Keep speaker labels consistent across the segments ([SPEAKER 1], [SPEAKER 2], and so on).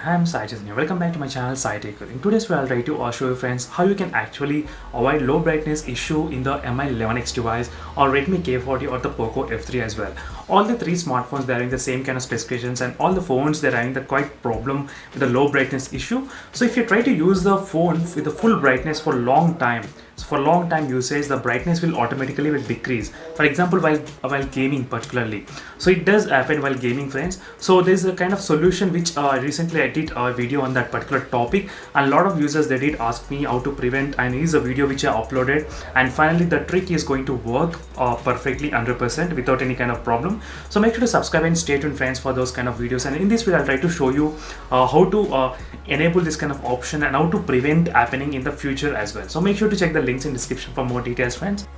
[SPEAKER 1] I'm Sai and welcome back to my channel Sai Tech. In today's video, I'll try to show you friends how you can actually avoid low brightness issue in the Mi 11X device or Redmi K40 or the POCO F3 as well. All the three smartphones, they're having the same kind of specifications, and all the phones, they're having the quite problem with the low brightness issue. So if you try to use the phone with the full brightness for a long time, for long time usage, the brightness will automatically decrease. For example, while gaming particularly. So it does happen while gaming, friends. So there's a kind of solution which recently I did a video on that particular topic, and a lot of users, they did ask me how to prevent, and here's a video which I uploaded, and finally the trick is going to work perfectly 100% without any kind of problem. So make sure to subscribe and stay tuned, friends, for those kind of videos. And in this video, I'll try to show you how to enable this kind of option and how to prevent happening in the future as well. So make sure to check the links in description for more details, friends.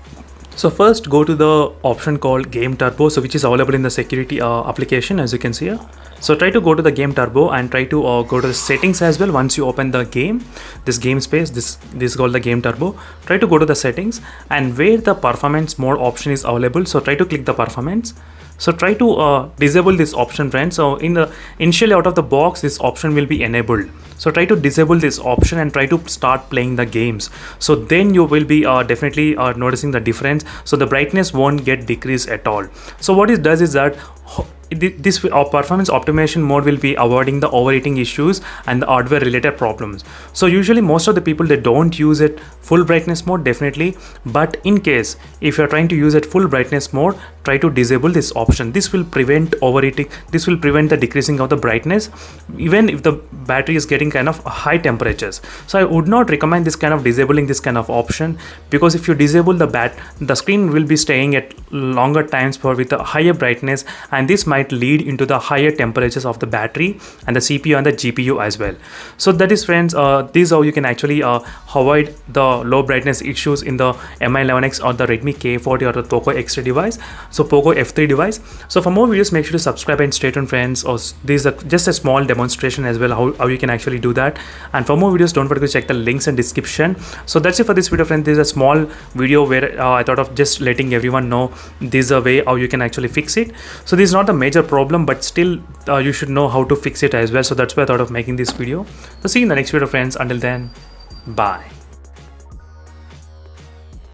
[SPEAKER 1] So first, go to the option called Game Turbo, so which is available in the security application, as you can see here. So try to go to the Game Turbo and try to go to the settings as well. Once you open the game, this game space, this is called the Game Turbo. Try to go to the settings, and where the performance mode option is available, so try to click the performance. So try to disable this option, friends. So initially out of the box, this option will be enabled. So try to disable this option and try to start playing the games. So then you will be definitely noticing the difference. So the brightness won't get decreased at all. So what it does is that this performance optimization mode will be avoiding the overheating issues and the hardware related problems. So usually most of the people, they don't use it full brightness mode, definitely, but in case if you're trying to use it full brightness mode, try to disable this option. This will prevent overheating, this will prevent the decreasing of the brightness even if the battery is getting kind of high temperatures. So I would not recommend this kind of disabling this kind of option, because if you disable the screen will be staying at longer times with a higher brightness, and this might lead into the higher temperatures of the battery and the CPU and the GPU as well. So that is, friends, this is how you can actually avoid the low brightness issues in the Mi 11X or the Redmi K40 or the POCO X8 device, so POCO F3 device. So for more videos, make sure to subscribe and stay tuned, friends. Or this is just a small demonstration as well how you can actually do that. And for more videos, don't forget to check the links in description. So that's it for this video, friends. This is a small video where I thought of just letting everyone know this is a way how you can actually fix it. So this is not a major problem, but still you should know how to fix it as well. So that's why I thought of making this video. So see you in the next video, friends. Until then, bye.